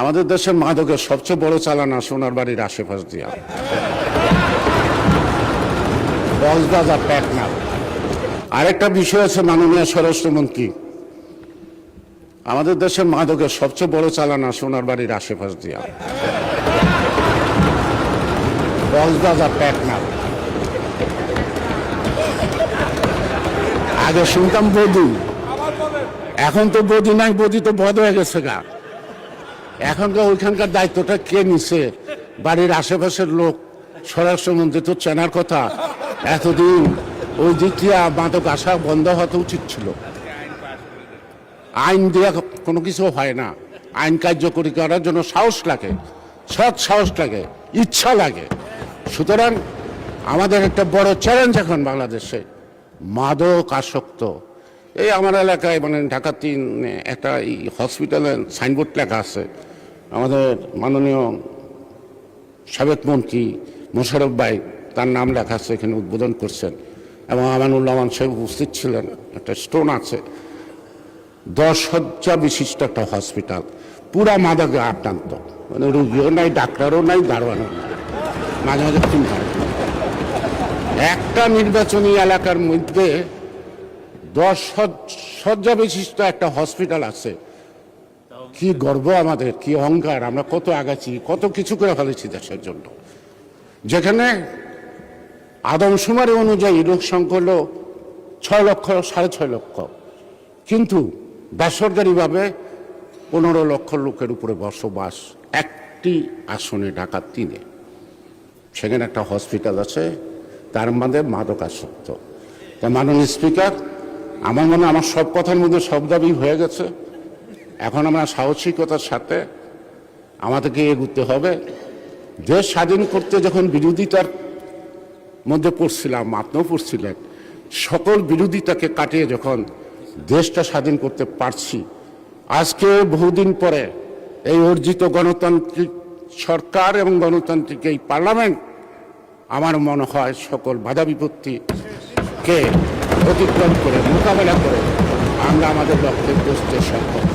আমাদের দেশের মাদকের সবচেয়ে বড় চালানা সোনার বাড়ির আশেপাশ দিয়া কক্সবাজার পেটনা। আরেকটা বিষয় আছে মাননীয় স্বরাষ্ট্রমন্ত্রী, আমাদের দেশের মাদকের সবচেয়ে বড় চালানা সোনার বাড়ির আশেপাশ দিয়া কক্সবাজার পেটনা। আগে শুনতাম বধূ, এখন তো বধূ নাই, বধূ তো বধ হয়ে গেছে গা। এখনকার ওইখানকার দায়িত্বটা কে নিছে? বাড়ির আশেপাশের লোক। স্বরাষ্ট্রমন্ত্রী তো চেনার কথা। এতদিন ওই দিক দিয়ে মাদক আসা বন্ধ হওয়া উচিত ছিল। আইন দিয়ে কোনো কিছু হয় না। আইন কার্যকরী করার জন্য সাহস লাগে, সৎ সাহস লাগে, ইচ্ছা লাগে। সুতরাং আমাদের একটা বড় চ্যালেঞ্জ এখন বাংলাদেশে মাদক আসক্ত। এই আমার এলাকায় মানে ঢাকা ৩ একটা হসপিটালে সাইনবোর্ড লেখা আছে। আমাদের মাননীয় সাবেক মন্ত্রী মোশাররফ ভাই তার নাম লেখা আছে, এখানে উদ্বোধন করছেন এবং আমানুল্লাহমান সাহেব উপস্থিত ছিলেন। একটা স্টোন আছে, 10 শয্যা বিশিষ্ট একটা হসপিটাল, পুরা মাদকে আক্রান্ত। মানে রুগীও নাই, ডাক্তারও নাই, দারোয়ানও নাই, মাঝে মাঝে খুন হয়। একটা নির্বাচনী এলাকার মধ্যে 10 শয্যা বিশিষ্ট একটা হসপিটাল আছে। কি গর্ব আমাদের, কি অহংকার! আমরা কত আগাচ্ছি, কত কিছু করে ফেলেছি দেশের জন্য। যেখানে আদমশুমারি অনুযায়ী লোক সংখ্যা হলো 6 লক্ষ, 6.5 লক্ষ, কিন্তু বেসরকারিভাবে 15 লক্ষ লোকের উপরে বসবাস একটি আসনে, ঢাকা 3-এ। সেখানে একটা হসপিটাল আছে, তার মধ্যে মাদক আসক্ত। তা মাননীয় স্পিকার, আমার মনে হয় আমার সব কথার মধ্যে সব দাবি হয়ে গেছে। এখন আমরা সাহসিকতার সাথে আমাদেরকে এগুতে হবে। দেশ স্বাধীন করতে যখন বিরোধিতার মধ্যে পড়ছিলাম, আপনিও পড়ছিলেন, সকল বিরোধিতাকে কাটিয়ে যখন দেশটা স্বাধীন করতে পারছি, আজকে বহুদিন পরে এই অর্জিত গণতান্ত্রিক সরকার এবং গণতান্ত্রিক এই পার্লামেন্ট আমার মনে হয় সকল বাধা বিপত্তিকে অতিক্রম করে, মোকাবেলা করে আমরা আমাদের লক্ষ্যে পৌঁছতে সক্ষম।